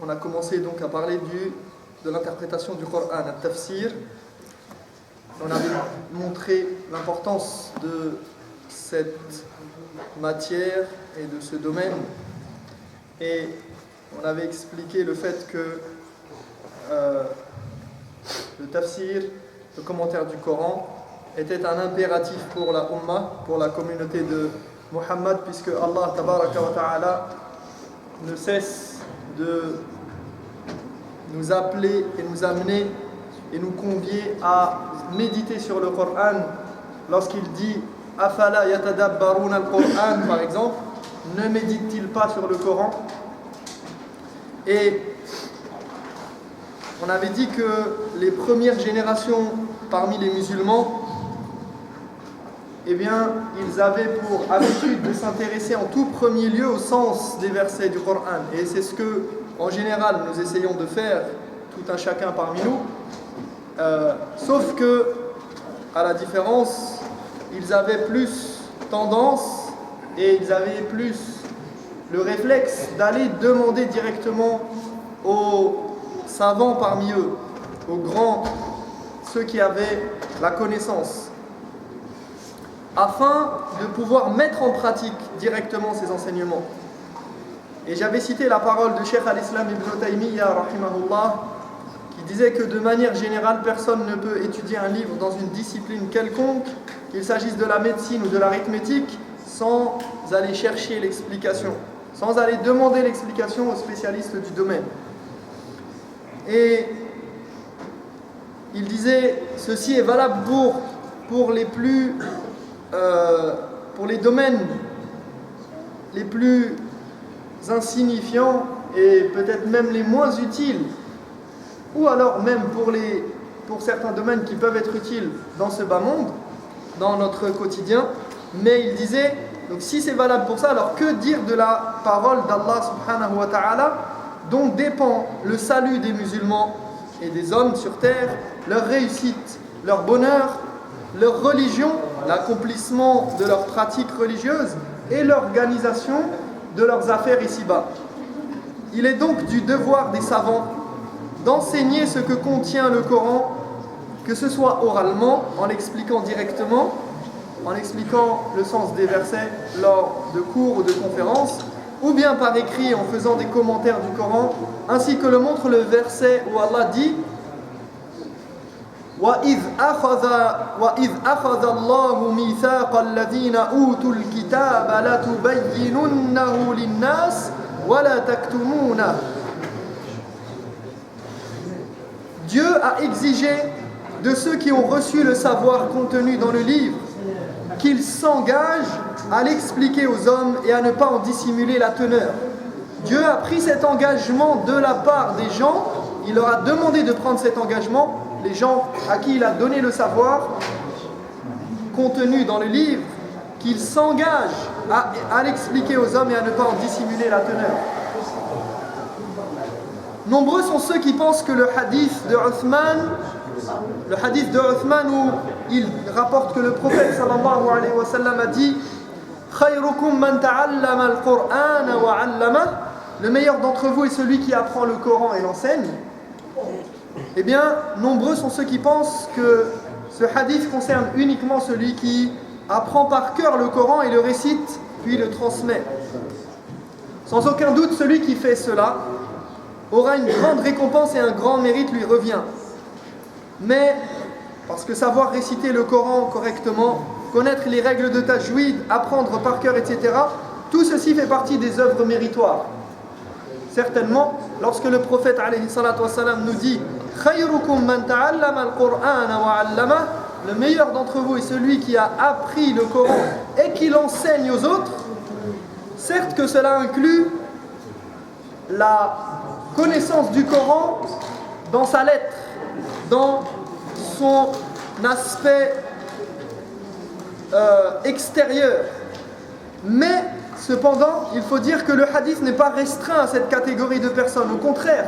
on a commencé donc à parler de l'interprétation du Coran, al-tafsir. On avait montré l'importance de cette matière et de ce domaine. Et on avait expliqué le fait que le tafsir, le commentaire du Coran, était un impératif pour la Ummah, pour la communauté de Muhammad, puisque Allah tabaraka wa ta'ala ne cesse de nous appeler et nous amener et nous convier à méditer sur le Coran lorsqu'il dit Afala yatadabbaruna al-Qur'an, par exemple, ne médite-t-il pas sur le Coran? Et on avait dit que les premières générations parmi les musulmans, eh bien, ils avaient pour habitude de s'intéresser en tout premier lieu au sens des versets du Coran. Et c'est ce que, en général, nous essayons de faire, tout un chacun parmi nous. Sauf que, à la différence, ils avaient plus tendance et ils avaient plus le réflexe d'aller demander directement aux savants parmi eux, aux grands, ceux qui avaient la connaissance, afin de pouvoir mettre en pratique directement ces enseignements. Et j'avais cité la parole de Cheikh al-Islam ibn Taymiyyah, rahimahullah, qui disait que de manière générale, personne ne peut étudier un livre dans une discipline quelconque, qu'il s'agisse de la médecine ou de l'arithmétique, sans aller chercher l'explication, sans aller demander l'explication aux spécialistes du domaine. Et il disait, ceci est valable pour les domaines les plus insignifiants et peut-être même les moins utiles, ou alors même pour certains domaines qui peuvent être utiles dans ce bas monde, dans notre quotidien. Mais il disait, donc si c'est valable pour ça, alors que dire de la parole d'Allah subhanahu wa ta'ala, dont dépend le salut des musulmans et des hommes sur terre, leur réussite, leur bonheur, leur religion, l'accomplissement de leurs pratiques religieuses et l'organisation de leurs affaires ici-bas. Il est donc du devoir des savants d'enseigner ce que contient le Coran, que ce soit oralement, en l'expliquant directement, en expliquant le sens des versets lors de cours ou de conférences, ou bien par écrit en faisant des commentaires du Coran, ainsi que le montre le verset où Allah dit وَإِذْ أَخَذَ اللَّهُ مِيثَاقَ الَّذِينَ أُوتُوا الْكِتَابَ لَتُبَيِّنُنَّهُ لِلنَّاسِ وَلَا تَكْتُمُونَهُ. Dieu a exigé de ceux qui ont reçu le savoir contenu dans le livre qu'ils s'engagent à l'expliquer aux hommes et à ne pas en dissimuler la teneur. Dieu a pris cet engagement de la part des gens, il leur a demandé de prendre cet engagement, les gens à qui il a donné le savoir contenu dans le livre, qu'ils s'engagent à l'expliquer aux hommes et à ne pas en dissimuler la teneur. Nombreux sont ceux qui pensent que le hadith de Uthman où il rapporte que le prophète sallallahu alayhi wa sallam a dit khayrukum man ta'allama al-Qur'ana wa 'allama, le meilleur d'entre vous est celui qui apprend le Coran et l'enseigne. Eh bien, nombreux sont ceux qui pensent que ce hadith concerne uniquement celui qui apprend par cœur le Coran et le récite, puis le transmet. Sans aucun doute, celui qui fait cela aura une grande récompense et un grand mérite lui revient. Mais, parce que savoir réciter le Coran correctement, connaître les règles de tajwid, apprendre par cœur, etc., tout ceci fait partie des œuvres méritoires. Certainement, lorsque le prophète alayhi salatu wassalam nous dit « Khayrukum man ta'allama al-Qur'ana wa 'allama » le meilleur d'entre vous est celui qui a appris le Coran et qui l'enseigne aux autres, certes que cela inclut la connaissance du Coran dans sa lettre, dans son aspect extérieur. Mais cependant, il faut dire que le hadith n'est pas restreint à cette catégorie de personnes. Au contraire,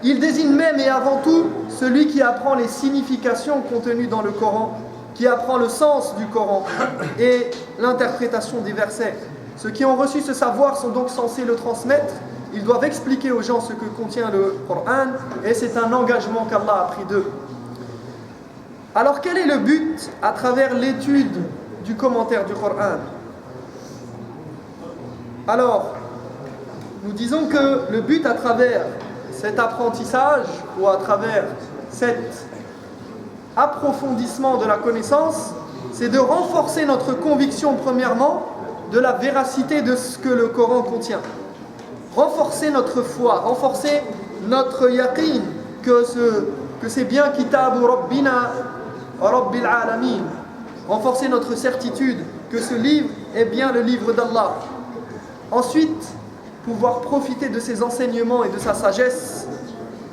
il désigne même et avant tout celui qui apprend les significations contenues dans le Coran, qui apprend le sens du Coran et l'interprétation des versets. Ceux qui ont reçu ce savoir sont donc censés le transmettre ils doivent expliquer aux gens ce que contient le Coran, et c'est un engagement qu'Allah a pris d'eux. Alors quel est le but à travers l'étude du commentaire du Coran? Alors, nous disons que le but à travers cet apprentissage ou à travers cet approfondissement de la connaissance, c'est de renforcer notre conviction premièrement de la véracité de ce que le Coran contient. Renforcer notre foi, renforcer notre yaqin que c'est bien Kitabu Rabbina Rabbil Alamin. Renforcer notre certitude que ce livre est bien le livre d'Allah. Ensuite, pouvoir profiter de ses enseignements et de sa sagesse,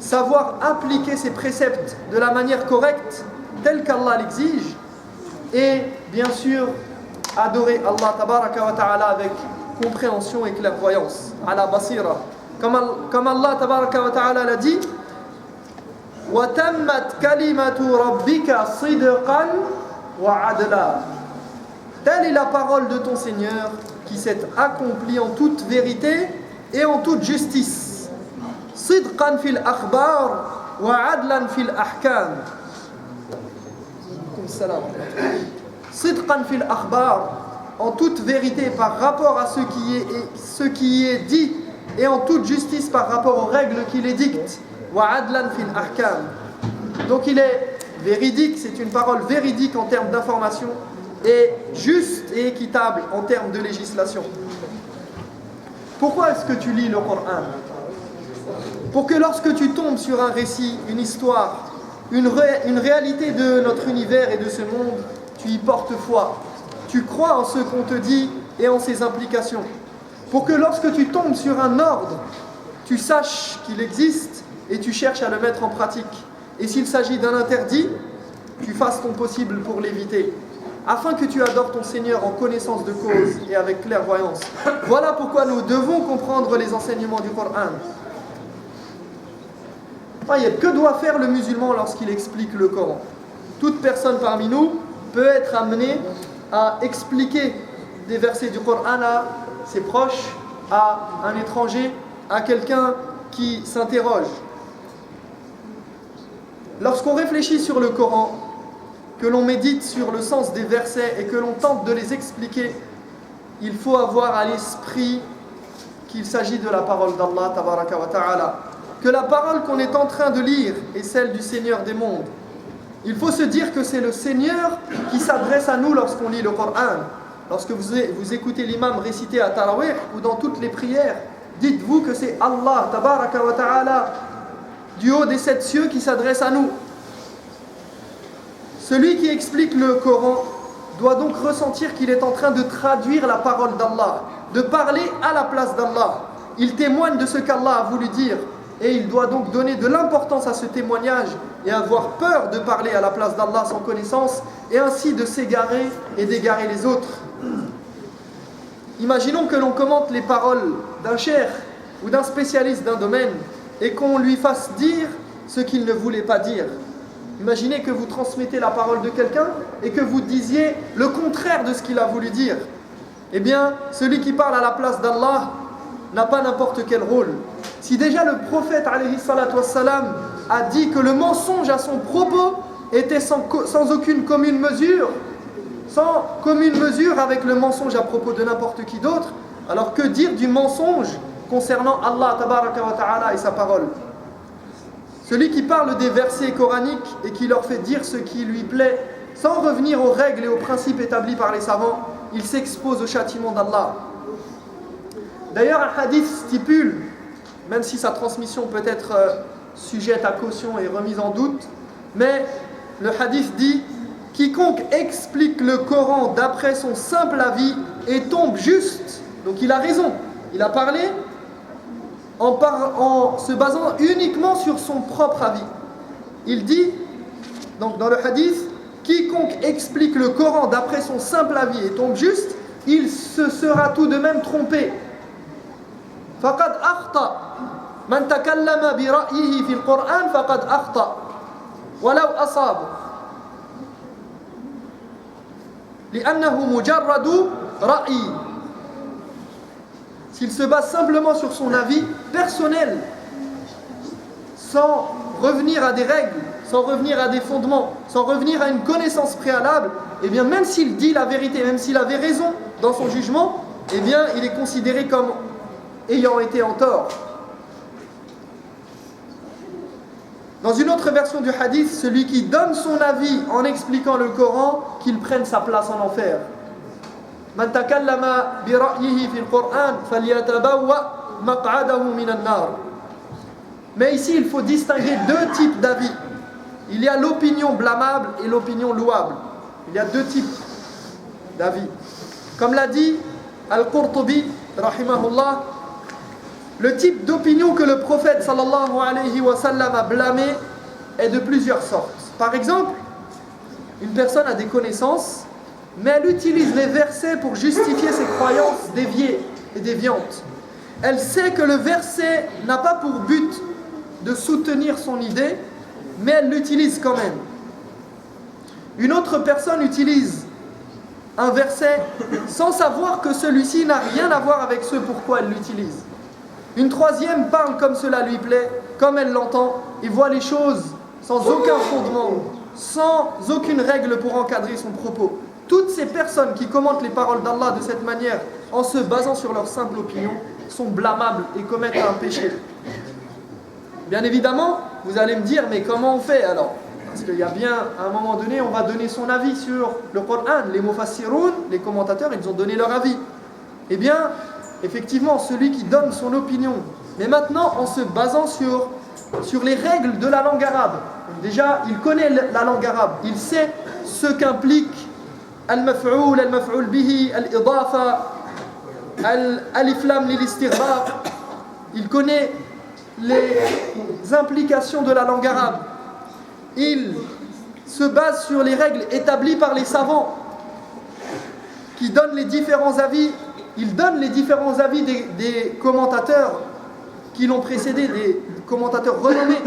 savoir appliquer ses préceptes de la manière correcte, telle qu'Allah l'exige, et bien sûr, adorer Allah tabaraka wa ta'ala avec compréhension et clairvoyance, ala basira. Comme Allah tabaraka wa ta'ala l'a dit, wa tammat kalimatu rabbika sidqan wa adla. Telle est la parole de ton Seigneur qui s'est accomplie en toute vérité et en toute justice. Sidqan fil akhbar wa adlan fil ahkam. Sidqan fil akhbar, en toute vérité par rapport à ce qui est dit, et en toute justice par rapport aux règles qu'il édicte. Wa adlan fil ahkam. Donc il est véridique, c'est une parole véridique en termes d'information, et juste et équitable en termes de législation. Pourquoi est-ce que tu lis le Coran? Pour que lorsque tu tombes sur un récit, une histoire, une réalité de notre univers et de ce monde, tu y portes foi. Tu crois en ce qu'on te dit et en ses implications. Pour que lorsque tu tombes sur un ordre, tu saches qu'il existe et tu cherches à le mettre en pratique. Et s'il s'agit d'un interdit, tu fasses ton possible pour l'éviter, afin que tu adores ton Seigneur en connaissance de cause et avec clairvoyance. Voilà pourquoi nous devons comprendre les enseignements du Coran. Que doit faire le musulman lorsqu'il explique le Coran? Toute personne parmi nous peut être amenée à expliquer des versets du Coran à ses proches, à un étranger, à quelqu'un qui s'interroge. Lorsqu'on réfléchit sur le Coran, que l'on médite sur le sens des versets et que l'on tente de les expliquer, il faut avoir à l'esprit qu'il s'agit de la parole d'Allah tabaraka wa ta'ala, que la parole qu'on est en train de lire est celle du Seigneur des mondes. Il faut se dire que c'est le Seigneur qui s'adresse à nous lorsqu'on lit le Coran. Lorsque vous écoutez l'imam réciter à Tarawih ou dans toutes les prières, dites-vous que c'est Allah tabaraka wa ta'ala du haut des 7 cieux qui s'adresse à nous. Celui qui explique le Coran doit donc ressentir qu'il est en train de traduire la parole d'Allah, de parler à la place d'Allah. Il témoigne de ce qu'Allah a voulu dire et il doit donc donner de l'importance à ce témoignage et avoir peur de parler à la place d'Allah sans connaissance et ainsi de s'égarer et d'égarer les autres. Imaginons que l'on commente les paroles d'un cheikh ou d'un spécialiste d'un domaine et qu'on lui fasse dire ce qu'il ne voulait pas dire. Imaginez que vous transmettez la parole de quelqu'un et que vous disiez le contraire de ce qu'il a voulu dire. Eh bien, celui qui parle à la place d'Allah n'a pas n'importe quel rôle. Si déjà le prophète alayhi salatu wassalam a dit que le mensonge à son propos était sans aucune commune mesure, avec le mensonge à propos de n'importe qui d'autre, alors que dire du mensonge concernant Allah tabaraka wa ta'ala et sa parole? Celui qui parle des versets coraniques et qui leur fait dire ce qui lui plaît, sans revenir aux règles et aux principes établis par les savants, il s'expose au châtiment d'Allah. D'ailleurs, un hadith stipule, même si sa transmission peut être sujette à caution et remise en doute, mais le hadith dit « Quiconque explique le Coran d'après son simple avis et tombe juste », donc il a raison, il a parlé en se basant uniquement sur son propre avis. Il dit, donc dans le hadith, quiconque explique le Coran d'après son simple avis et tombe juste, il se sera tout de même trompé. Faqad akhta. Man takallama bi ra'yihi fil Qur'an faqad akhta. Walau asab. Li'annahu mujarradu ra'yi. s'il se base simplement sur son avis personnel, sans revenir à des règles, sans revenir à des fondements, sans revenir à une connaissance préalable, eh bien même s'il dit la vérité, même s'il avait raison dans son jugement, eh bien il est considéré comme ayant été en tort. Dans une autre version du hadith, celui qui donne son avis en expliquant le Coran, qu'il prenne sa place en enfer. Man takallama bi ra'yihi fil Qur'an falyatabawwa maq'adahu minan nar. Mais ici, il faut distinguer deux types d'avis. Il y a l'opinion blâmable et l'opinion louable. Il y a deux types d'avis. Comme l'a dit Al-Qurtubi, rahimahullah, le type d'opinion que le prophète sallallahu alayhi wa sallam a blâmé est de plusieurs sortes. Par exemple, une personne a des connaissances, mais elle utilise les versets pour justifier ses croyances déviées et déviantes. Elle sait que le verset n'a pas pour but de soutenir son idée, mais elle l'utilise quand même. Une autre personne utilise un verset sans savoir que celui-ci n'a rien à voir avec ce pourquoi elle l'utilise. Une troisième parle comme cela lui plaît, comme elle l'entend, et voit les choses sans aucun fondement, sans aucune règle pour encadrer son propos. Toutes ces personnes qui commentent les paroles d'Allah de cette manière, en se basant sur leur simple opinion, sont blâmables et commettent un péché. Bien évidemment, vous allez me dire, mais comment on fait alors? Parce qu'il y a bien, à un moment donné, on va donner son avis sur le Coran. Les mufassiroun, les commentateurs, ils ont donné leur avis. Eh bien, effectivement, celui qui donne son opinion, mais maintenant en se basant sur les règles de la langue arabe. Déjà, il connaît la langue arabe, il sait ce qu'implique al-maf'oul, al-maf'oul bihi, al-idafa, al-alif lam lil-istighraq. Il connaît les implications de la langue arabe. Il se base sur les règles établies par les savants qui donnent les différents avis. Il donne les différents avis des commentateurs qui l'ont précédé, des commentateurs renommés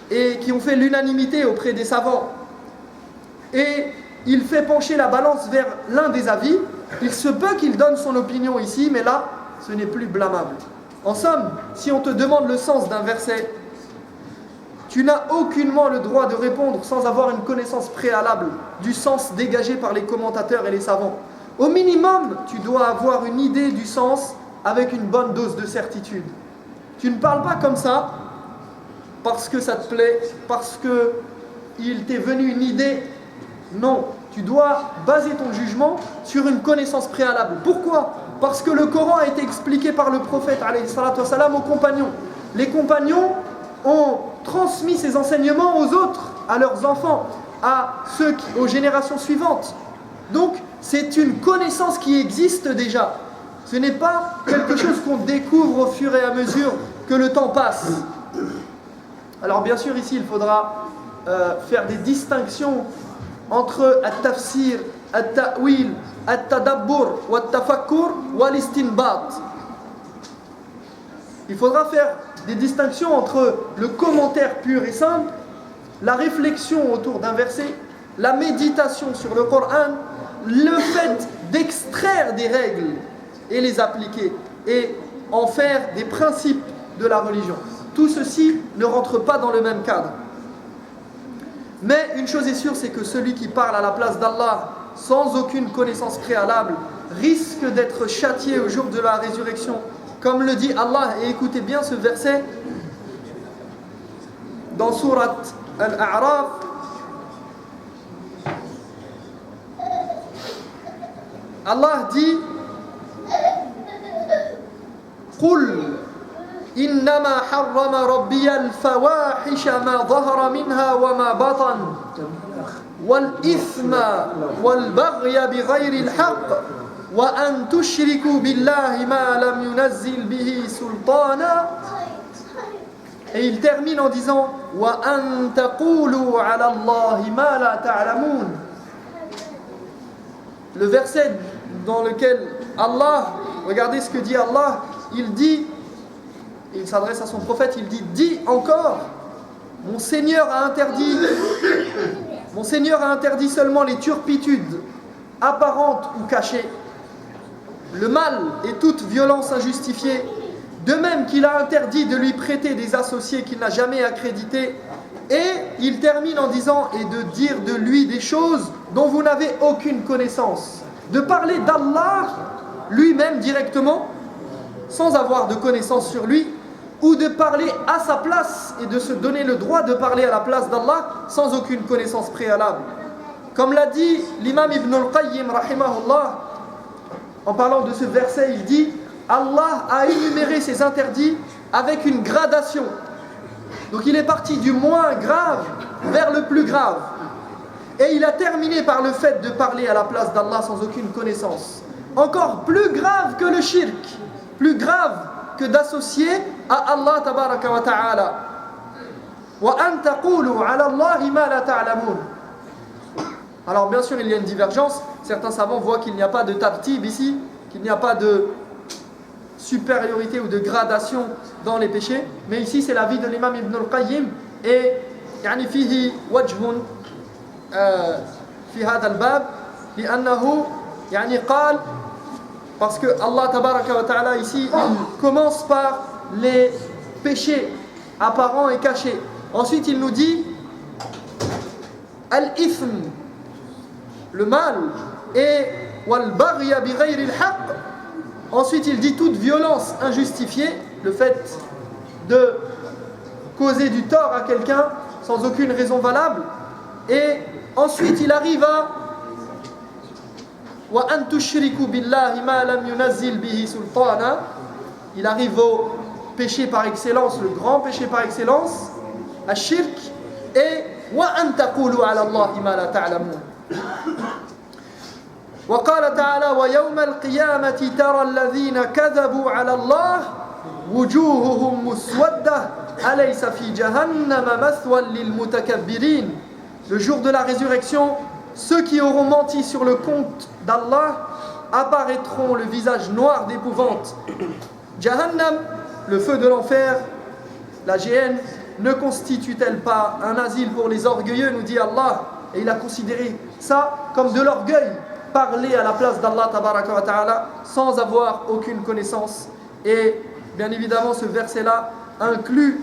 et qui ont fait l'unanimité auprès des savants. Et il fait pencher la balance vers l'un des avis. Il se peut qu'il donne son opinion ici, mais là, ce n'est plus blâmable. En somme, si on te demande le sens d'un verset, tu n'as aucunement le droit de répondre sans avoir une connaissance préalable du sens dégagé par les commentateurs et les savants. Au minimum, tu dois avoir une idée du sens avec une bonne dose de certitude. Tu ne parles pas comme ça parce que ça te plaît, parce qu'il t'est venu une idée. Non, tu dois baser ton jugement sur une connaissance préalable. Pourquoi? Parce que le Coran a été expliqué par le prophète alayhi salatu wassalam aux compagnons. Les compagnons ont transmis ces enseignements aux autres, à leurs enfants, aux générations suivantes. Donc, c'est une connaissance qui existe déjà. Ce n'est pas quelque chose qu'on découvre au fur et à mesure que le temps passe. Alors bien sûr, ici, il faudra faire des distinctions entre at-tafsir, at-ta'wil, at-tadabbur, at-tafakkur, wal-istinbat. Il faudra faire des distinctions entre le commentaire pur et simple, la réflexion autour d'un verset, la méditation sur le Coran, le fait d'extraire des règles et les appliquer et en faire des principes de la religion. Tout ceci ne rentre pas dans le même cadre. Mais une chose est sûre, c'est que celui qui parle à la place d'Allah sans aucune connaissance préalable risque d'être châtié au jour de la résurrection. Comme le dit Allah, et écoutez bien ce verset dans Surat Al-A'raf. Allah dit قل إنما حرم ربي الفواحش ما ظهر منها وما بطن والإثم والبغي بغير الحق وأن تشركوا بالله ما لم ينزل به سلطانا. Et il termine en disant وأن تقولوا على الله ما لا تعلمون. Le verset dans lequel Allah, regardez ce que dit Allah, il s'adresse à son prophète, il dit, dis encore, mon Seigneur a interdit seulement les turpitudes apparentes ou cachées. le mal et toute violence injustifiée, de même qu'il a interdit de lui prêter des associés qu'il n'a jamais accrédités. Et il termine en disant « et de dire de lui des choses dont vous n'avez aucune connaissance ». De parler d'Allah lui-même directement, sans avoir de connaissance sur lui, ou de parler à sa place et de se donner le droit de parler à la place d'Allah sans aucune connaissance préalable. Comme l'a dit l'imam Ibn al-Qayyim, rahimahullah, en parlant de ce verset, il dit « Allah a énuméré ses interdits avec une gradation ». Donc il est parti du moins grave vers le plus grave. Et il a terminé par le fait de parler à la place d'Allah sans aucune connaissance. Encore plus grave que le shirk, plus grave que d'associer à Allah tabaraka wa ta'ala. Wa an taqulu ala Allahi ma la ta'lamun. Alors bien sûr il y a une divergence. Certains savants voient qu'il n'y a pas de tartib ici, qu'il n'y a pas de supériorité ou de gradation dans les péchés, mais ici c'est l'avis de l'imam Ibn al-Qayyim et يعني فيه وجه في هذا الباب لأنه يعني قال parce que Allah tabaraka wa ta'ala ici il commence par les péchés apparents et cachés. Ensuite il nous dit al-ithm, le mal, et wal-baghy bighayri al-haqq. Ensuite, il dit toute violence injustifiée, le fait de causer du tort à quelqu'un sans aucune raison valable. Et ensuite, il arrive à wa an tushriku billahi ma lam yunazzil bihi sultana. Il arrive au péché par excellence, le grand péché par excellence, ash-shirk, et wa an taqulu ala Allahi ma la ta'lamun. وقال تعالى ويوم القيامة ترى الذين كذبوا على الله وجوههم مسودة أليس في جهنم مثوى للمتكبرين. Le jour de la résurrection, ceux qui auront menti sur le compte d'Allah apparaîtront le visage noir d'épouvante. Jahannam, le feu de l'enfer, la géhenne, ne constitue-t-elle pas un asile pour les orgueilleux, nous dit Allah. Et il a considéré ça comme de l'orgueil, parler à la place d'Allah tabaraka wa ta'ala sans avoir aucune connaissance. Et bien évidemment ce verset là inclut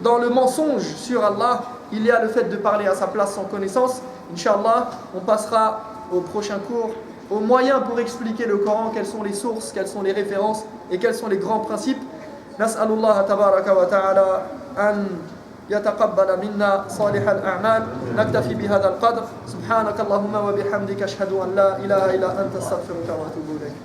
dans le mensonge sur Allah, il y a le fait de parler à sa place sans connaissance. Inch'Allah, on passera au prochain cours aux moyens pour expliquer le Coran, quelles sont les sources, quelles sont les références et quels sont les grands principes. Nas'alullah tabaraka wa ta'ala an يتقبل منا صالح الأعمال. نكتفي بهذا القدر. سبحانك اللهم وبحمدك أشهد أن لا إله إلا أنت أستغفرك وأتوب إليك.